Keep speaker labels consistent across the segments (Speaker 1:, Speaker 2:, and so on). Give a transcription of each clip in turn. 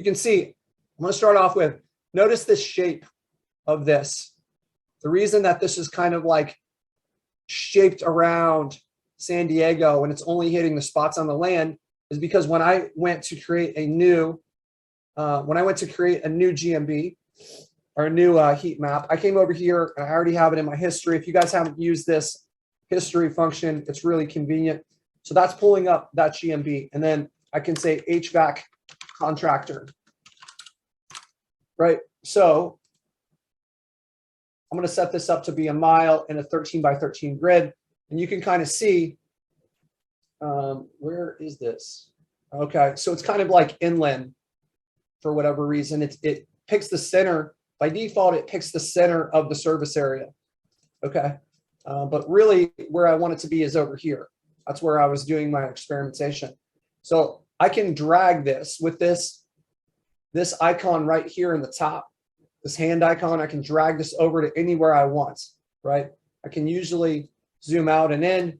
Speaker 1: you can see, I'm going to start off with, notice the shape of this. The reason that this is kind of like shaped around San Diego and it's only hitting the spots on the land is because when I went to create a new GMB or a new heat map, I came over here and I already have it in my history. If you guys haven't used this history function, it's really convenient. So that's pulling up that GMB. And then I can say HVAC contractor, right? So I'm going to set this up to be a mile in a 13 by 13 grid. And you can kind of see, where is this? Okay, so it's kind of like inland for whatever reason. It picks the center. By default, it picks the center of the service area. Okay, but really where I want it to be is over here. That's where I was doing my experimentation. So I can drag this with this icon right here in the top, this hand icon. I can drag this over to anywhere I want, right? I can usually zoom out and in,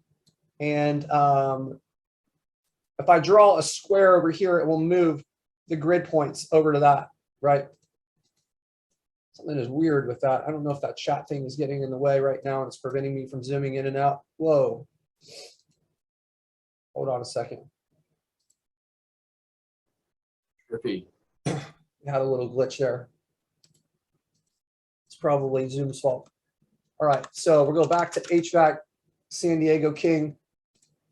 Speaker 1: and if I draw a square over here, it will move the grid points over to that, right? Something is weird with that. I don't know if that chat thing is getting in the way right now and it's preventing me from zooming in and out. Whoa. Hold on a second.
Speaker 2: Trippy.
Speaker 1: Had a little glitch there. It's probably Zoom's fault. All right, so we'll go back to HVAC San Diego King,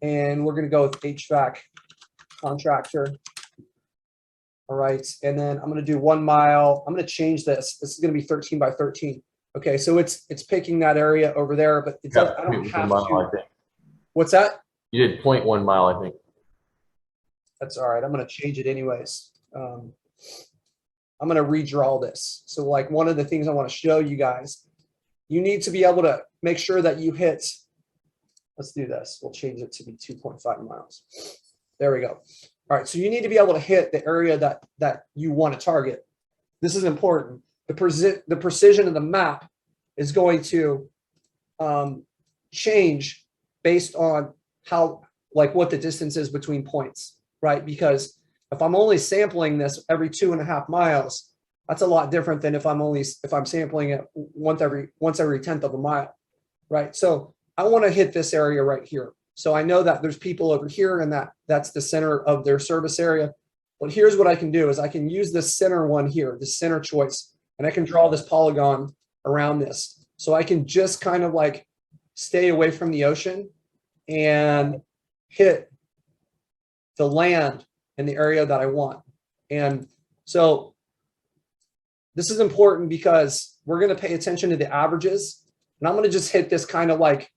Speaker 1: and we're going to go with HVAC contractor. All right, and then I'm going to do 1 mile. I'm going to change this. This is going to be 13 by 13. Okay, so it's picking that area over there, but it doesn't, I don't have
Speaker 2: mile,
Speaker 1: to.
Speaker 2: I think.
Speaker 1: What's that?
Speaker 2: You did 0.1 mile, I think.
Speaker 1: That's all right. I'm going to change it anyways. I'm going to redraw this. So like one of the things I want to show you guys, you need to be able to make sure that you hit, let's do this. We'll change it to be 2.5 miles. There we go. All right, so you need to be able to hit the area that you want to target. This is important. The precision of the map is going to change based on how, like what the distance is between points, right? Because if I'm only sampling this every 2.5 miles, that's a lot different than if I'm sampling it once every tenth of a mile, right? So I want to hit this area right here. So I know that there's people over here and that's the center of their service area. But here's what I can do is I can use this center one here, this center choice, and I can draw this polygon around this. So I can just kind of like stay away from the ocean and hit the land in the area that I want. And so this is important because we're going to pay attention to the averages. And I'm going to just hit this kind of like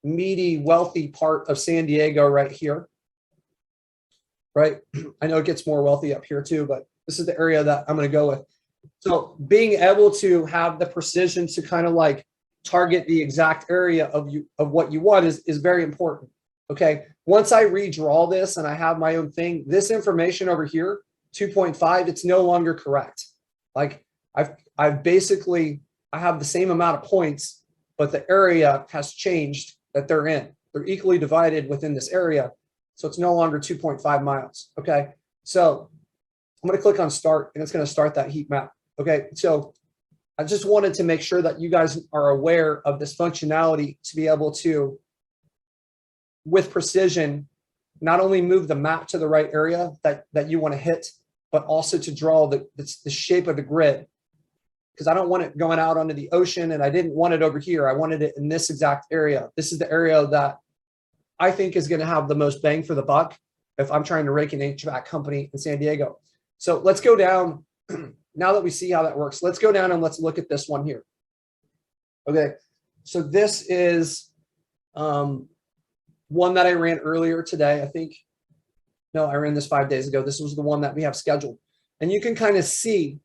Speaker 1: meaty, wealthy part of San Diego right here, right? I know it gets more wealthy up here too, but this is the area that I'm going to go with. So being able to have the precision to kind of like target the exact area of what you want is very important. Okay. Once I redraw this and I have my own thing, this information over here, 2.5, it's no longer correct. Like I've basically, I have the same amount of points, but the area has changed that they're in. They're equally divided within this area. So it's no longer 2.5 miles. Okay. So I'm going to click on start and it's going to start that heat map. Okay. So I just wanted to make sure that you guys are aware of this functionality to be able to, with precision, not only move the map to the right area that you want to hit, but also to draw the shape of the grid. Because I don't want it going out onto the ocean and I didn't want it over here. I wanted it in this exact area. This is the area that I think is going to have the most bang for the buck if I'm trying to rake an HVAC company in San Diego. So let's go down. Now that we see how that works, let's go down and let's look at this one here. Okay, so this is one that I ran earlier today. I think, no, I ran this 5 days ago. This was the one that we have scheduled. And you can kind of see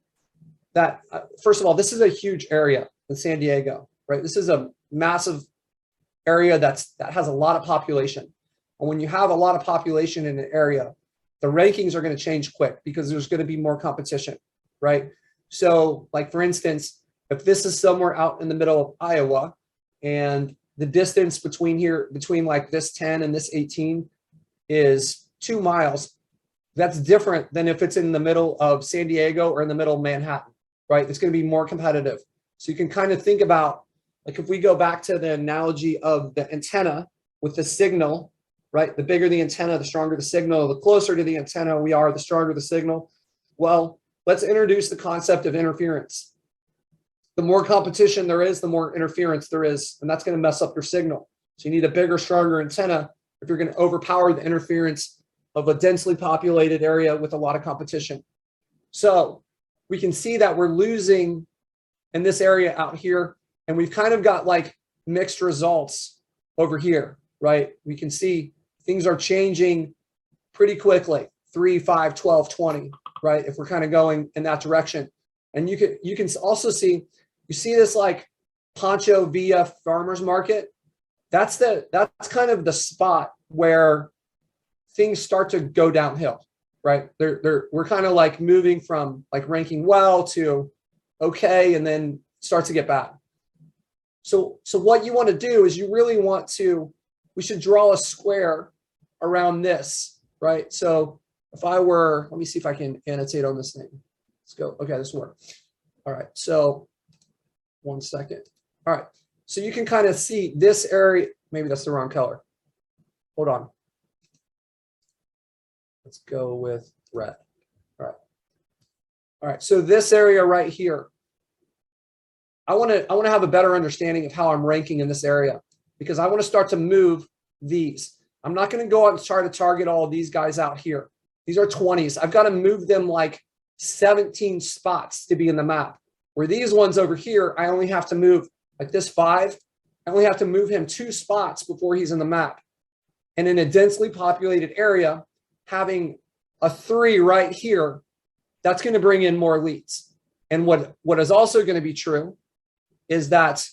Speaker 1: that, first of all, this is a huge area in San Diego, right? This is a massive area that has a lot of population. And when you have a lot of population in an area, the rankings are going to change quick because there's going to be more competition, right? So like, for instance, if this is somewhere out in the middle of Iowa and the distance between like this 10 and this 18 is 2 miles, That's different than if it's in the middle of San Diego or in the middle of Manhattan, right? It's going to be more competitive. So you can kind of think about, like if we go back to the analogy of the antenna with the signal, right? The bigger the antenna, the stronger the signal. The closer to the antenna we are, the stronger the signal. Well, let's introduce the concept of interference. The more competition there is, the more interference there is, and that's going to mess up your signal. So you need a bigger, stronger antenna if you're going to overpower the interference of a densely populated area with a lot of competition. So we can see that we're losing in this area out here, and we've kind of got like mixed results over here, right? We can see things are changing pretty quickly, 3, 5, 12, 20, right? If we're kind of going in that direction. And you can also see, you see this like Pancho Villa farmers market. That's kind of the spot where things start to go downhill, right? We're kind of like moving from like ranking well to okay, and then starts to get bad. So what you want to do is you really want to, we should draw a square around this, right? So if I were, let me see if I can annotate on this thing. Let's go. Okay, this will work. All right, so 1 second. All right, so you can kind of see this area. Maybe that's the wrong color. Hold on. Let's go with red. All right. All right. So this area right here, I want to have a better understanding of how I'm ranking in this area, because I want to start to move these. I'm not going to go out and try to target all of these guys out here. These are 20s. I've got to move them like 17 spots to be in the map. Where these ones over here, I only have to move like this 5. I only have to move him 2 spots before he's in the map. And in a densely populated area, having a 3 right here, that's going to bring in more leads. And what is also going to be true is that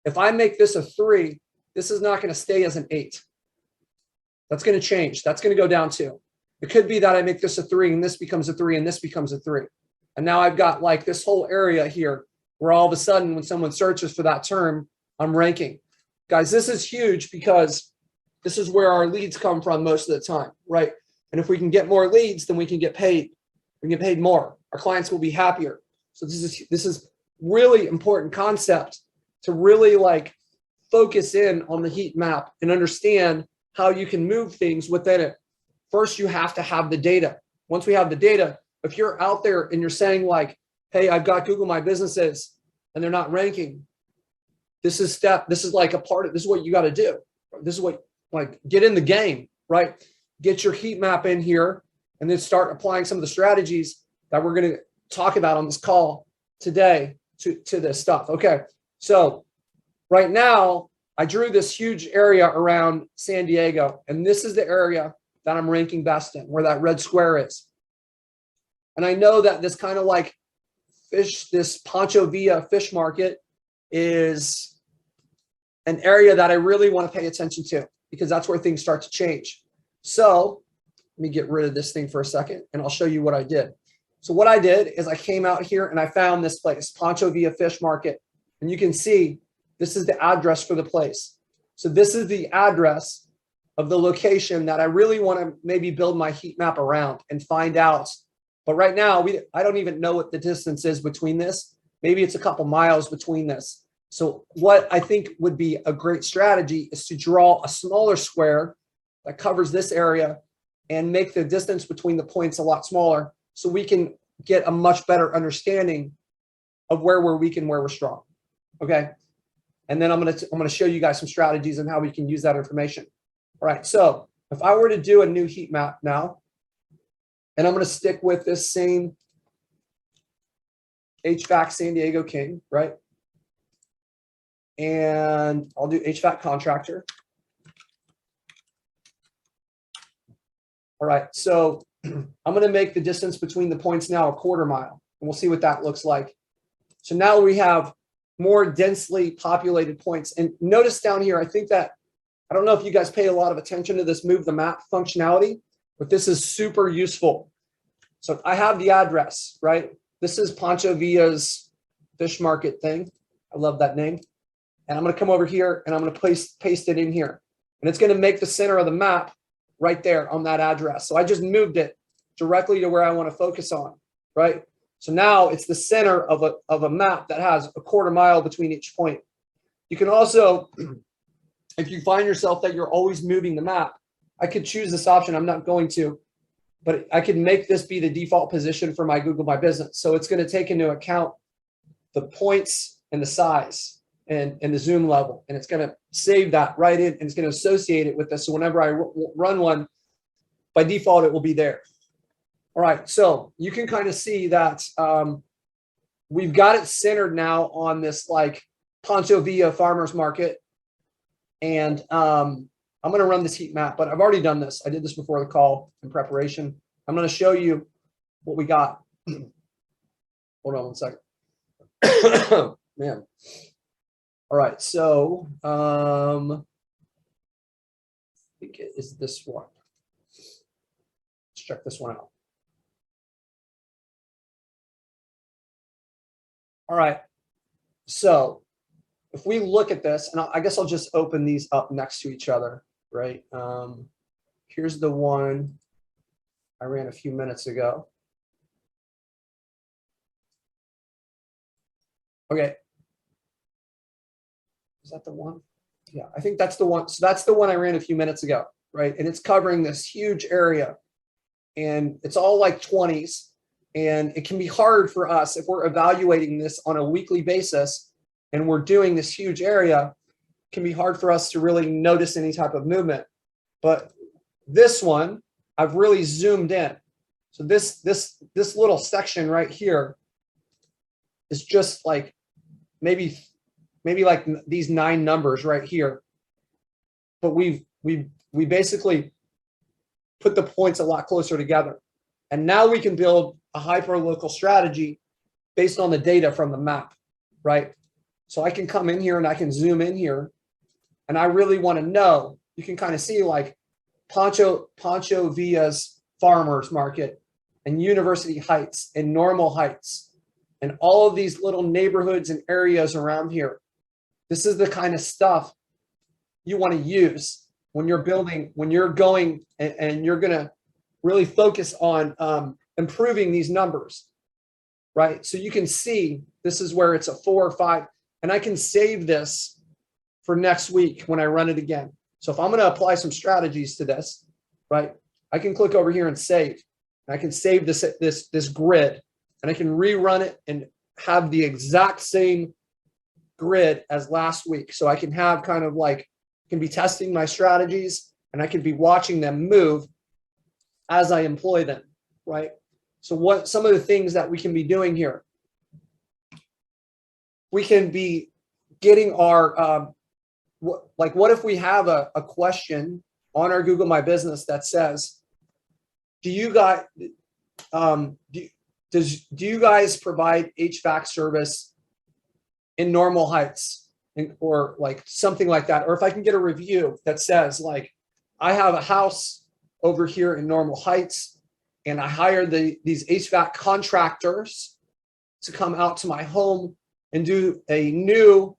Speaker 1: if I make this a 3, this is not going to stay as an 8. That's going to change. That's going to go down too. It could be that I make this a 3 and this becomes a 3 and this becomes a 3. And now I've got like this whole area here where all of a sudden when someone searches for that term, I'm ranking. Guys, this is huge because this is where our leads come from most of the time, right? And if we can get more leads, then we can get paid. We can get paid more. Our clients will be happier. So this is really important concept to really like focus in on the heat map and understand how you can move things within it. First, you have to have the data. Once we have the data, if you're out there and you're saying like, hey, I've got Google My Businesses and they're not ranking, this is like a part of, this is what you got to do. This is what, like, get in the game, right? Get your heat map in here and then start applying some of the strategies that we're going to talk about on this call today to this stuff. Okay. So right now I drew this huge area around San Diego, and this is the area that I'm ranking best in, where that red square is. And I know that this kind of like this Pancho Villa fish market is an area that I really want to pay attention to, because that's where things start to change. So let me get rid of this thing for a second and I'll show you what I did. So what I did is I came out here and I found this place, Pancho Villa Fish Market. And you can see this is the address for the place. So this is the address of the location that I really want to maybe build my heat map around and find out. But right now, I don't even know what the distance is between this. Maybe it's a couple miles between this. So what I think would be a great strategy is to draw a smaller square that covers this area and make the distance between the points a lot smaller, so we can get a much better understanding of where we're weak and where we're strong. Okay. And then I'm going to show you guys some strategies and how we can use that information. All right. So if I were to do a new heat map now, and I'm going to stick with this same HVAC San Diego King, right? And I'll do HVAC contractor. All right. So I'm going to make the distance between the points now a 1/4 mile, and we'll see what that looks like. So now we have more densely populated points. And notice down here, I think that, I don't know if you guys pay a lot of attention to this move the map functionality, but this is super useful. So I have the address, right? This is Pancho Villa's fish market thing. I love that name. And I'm going to come over here and I'm going to paste it in here. And it's going to make the center of the map right there on that address. So I just moved it directly to where I want to focus on, right? So now it's the center of a map that has a quarter mile between each point. You can also, if you find yourself that you're always moving the map, I could choose this option. I'm not going to, but I could make this be the default position for my Google My Business. So it's going to take into account the points and the size and the zoom level. And it's going to save that right in, and it's going to associate it with this. So whenever I run one, by default, it will be there. All right, so you can kind of see that we've got it centered now on this like Pancho Villa farmers market. And I'm going to run this heat map, but I've already done this. I did this before the call in preparation. I'm going to show you what we got. Hold on one second. Man. All right, so I think it is this one. Let's check this one out. All right, so if we look at this, and I guess I'll just open these up next to each other, right? Here's the one I ran a few minutes ago. Okay. Is that the one? Yeah, I think that's the one. So that's the one I ran a few minutes ago, right? And it's covering this huge area, and it's all like 20s. And it can be hard for us if we're evaluating this on a weekly basis and we're doing this huge area, it can be hard for us to really notice any type of movement. But this one, I've really zoomed in. So this little section right here is just like maybe like these 9 numbers right here. But we basically put the points a lot closer together. And now we can build a hyper-local strategy based on the data from the map, right? So I can come in here and I can zoom in here, and I really want to know. You can kind of see like Pancho Villa's farmers market and University Heights and Normal Heights and all of these little neighborhoods and areas around here. This is the kind of stuff you want to use when you're building, when you're going and you're going to really focus on improving these numbers, right? So you can see this is where it's a 4 or 5, and I can save this for next week when I run it again. So if I'm going to apply some strategies to this, right, I can click over here and save. And I can save this grid, and I can rerun it and have the exact same grid as last week. So I can have kind of like, can be testing my strategies, and I can be watching them move as I employ them, right? So what some of the things that we can be doing here, we can be getting our, what if we have a question on our Google My Business that says, do you guys provide HVAC service in Normal Heights, or like something like that? Or if I can get a review that says like, I have a house over here in Normal Heights, and I hired these HVAC contractors to come out to my home and do a new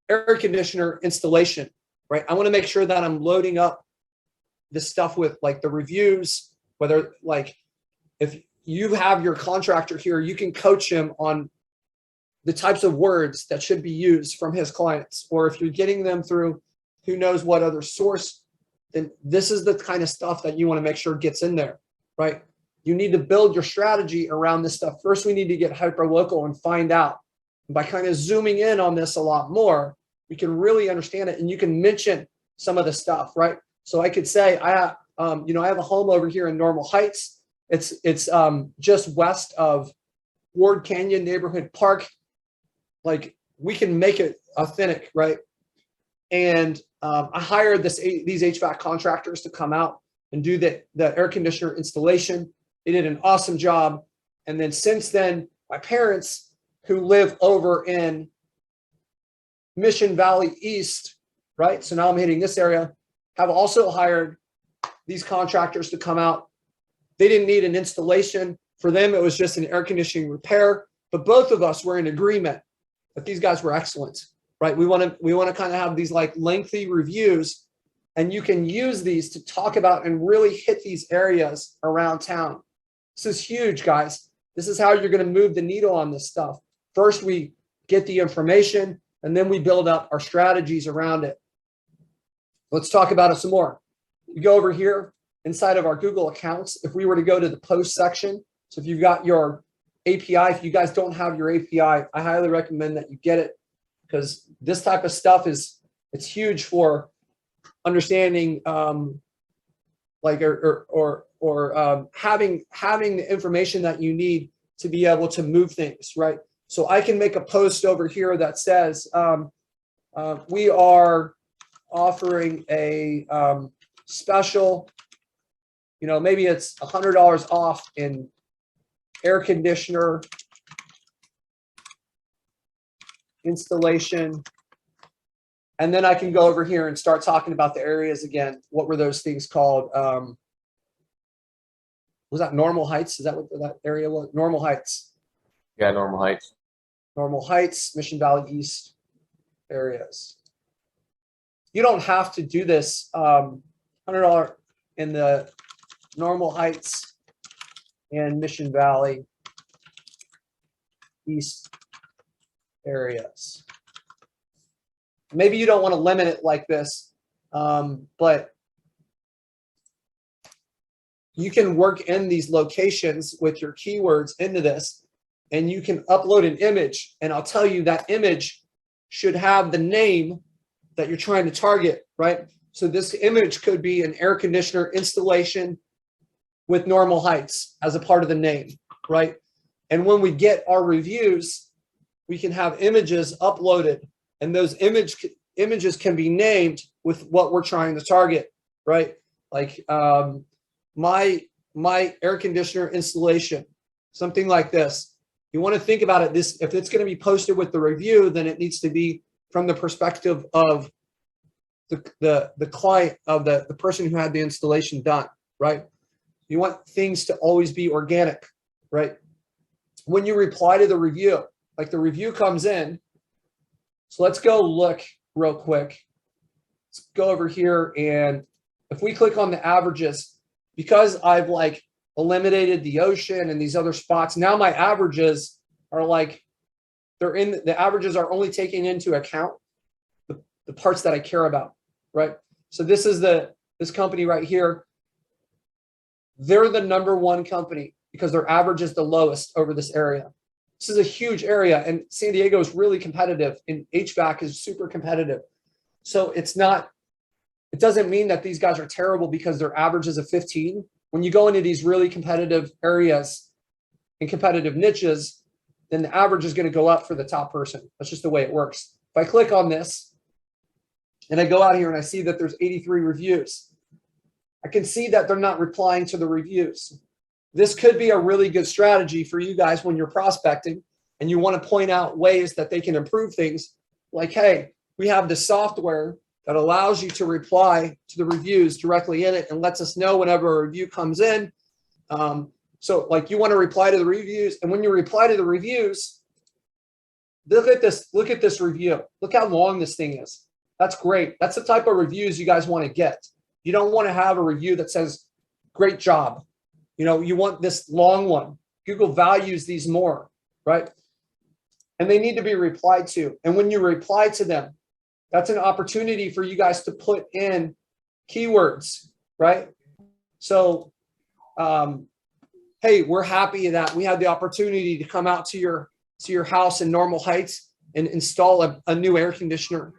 Speaker 1: air conditioner installation, right? I want to make sure that I'm loading up this stuff with like the reviews, whether like if you have your contractor here, you can coach him on the types of words that should be used from his clients. Or if you're getting them through who knows what other source, then this is the kind of stuff that you want to make sure gets in there, right? You need to build your strategy around this stuff. First, we need to get hyper-local and find out. And by kind of zooming in on this a lot more, we can really understand it, and you can mention some of the stuff, right? So I could say, I have a home over here in Normal Heights. It's just west of Ward Canyon Neighborhood Park. Like, we can make it authentic, right? And I hired these HVAC contractors to come out and do the air conditioner installation. They did an awesome job. And then since then, my parents, who live over in Mission Valley East, right? So now I'm hitting this area, have also hired these contractors to come out. They didn't need an installation. For them, it was just an air conditioning repair. But both of us were in agreement that these guys were excellent, right? We want to kind of have these like lengthy reviews And you can use these to talk about and really hit these areas around town. This is huge, guys. This is how you're going to move the needle on this stuff. First, we get the information, and then we build up our strategies around it. Let's talk about it some more. We go over here inside of our Google accounts. If we were to go to the post section, so if you've got your API, if you guys don't have your API, I highly recommend that you get it, because this type of stuff it's huge for understanding like having the information that you need to be able to move things, right? So I can make a post over here that says we are offering a special, maybe it's $100 off in air conditioner installation. And then I can go over here and start talking about the areas again. What were those things called? Was that Normal Heights? Is that what that area was? Normal Heights.
Speaker 2: Yeah, Normal Heights.
Speaker 1: Normal Heights, Mission Valley East areas. You don't have to do this $100 in the Normal Heights and Mission Valley East areas. Maybe you don't want to limit it like this, but you can work in these locations with your keywords into this, and you can upload an image, and I'll tell you that image should have the name that you're trying to target, right? So this image could be an air conditioner installation with Normal Heights as a part of the name, right? And when we get our reviews, we can have images uploaded, and those images can be named with what we're trying to target, right? Like my air conditioner installation, something like this. You want to think about it, this, if it's going to be posted with the review, then it needs to be from the perspective of the client, of the person who had the installation done, right? You want things to always be organic, right? When you reply to the review, like the review comes in, so let's go look real quick. Let's go over here, and if we click on the averages, because I've like eliminated the ocean and these other spots, now my averages are like, the averages are only taking into account the parts that I care about, right? So this is this company right here. They're the #1 company because their average is the lowest over this area. This is a huge area, and San Diego is really competitive, and HVAC is super competitive. So it doesn't mean that these guys are terrible because their average is a 15. When you go into these really competitive areas and competitive niches, then the average is going to go up for the top person. That's just the way it works. If I click on this and I go out here and I see that there's 83 reviews, I can see that they're not replying to the reviews. This could be a really good strategy for you guys when you're prospecting and you want to point out ways that they can improve things. Like, hey, we have the software that allows you to reply to the reviews directly in it and lets us know whenever a review comes in. So like you want to reply to the reviews, and when you reply to the reviews, look at this review. Look how long this thing is. That's great. That's the type of reviews you guys want to get. You don't want to have a review that says, great job. You want this long one. Google values these more, right? And they need to be replied to. And when you reply to them, that's an opportunity for you guys to put in keywords, right? So, hey, we're happy that we had the opportunity to come out to your house in Normal Heights and install a new air conditioner.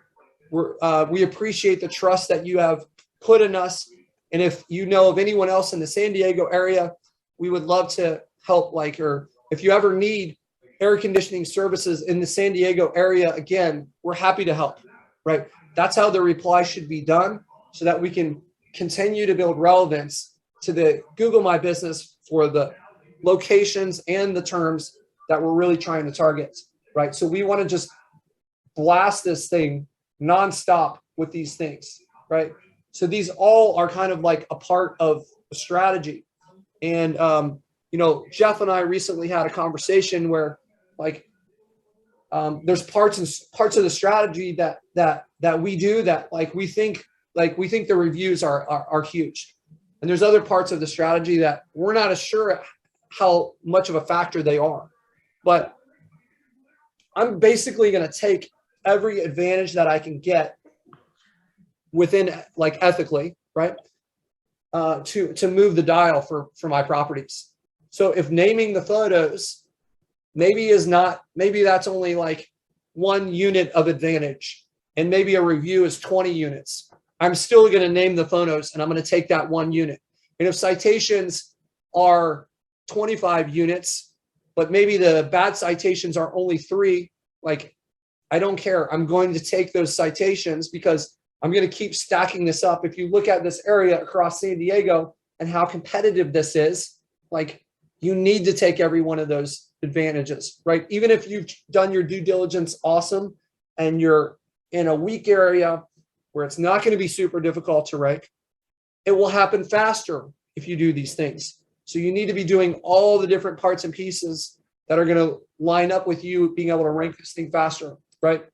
Speaker 1: We appreciate the trust that you have put in us. And if you know of anyone else in the San Diego area, we would love to help. Or if you ever need air conditioning services in the San Diego area, again, we're happy to help, right? That's how the reply should be done, so that we can continue to build relevance to the Google My Business for the locations and the terms that we're really trying to target, right? So we want to just blast this thing nonstop with these things, right? So these all are kind of like a part of a strategy. And, Jeff and I recently had a conversation where there's parts of the strategy that we do that like we think like we think the reviews are huge. And there's other parts of the strategy that we're not as sure how much of a factor they are. But I'm basically going to take every advantage that I can get within, like, ethically, right? To move the dial for my properties. So if naming the photos maybe that's only like 1 unit of advantage, and maybe a review is 20 units, I'm still going to name the photos and I'm going to take that 1 unit. And if citations are 25 units, but maybe the bad citations are only 3, like, I don't care. I'm going to take those citations because I'm going to keep stacking this up. If you look at this area across San Diego and how competitive this is, like, you need to take every one of those advantages, right? Even if you've done your due diligence awesome and you're in a weak area where it's not going to be super difficult to rank, it will happen faster if you do these things. So you need to be doing all the different parts and pieces that are going to line up with you being able to rank this thing faster, right?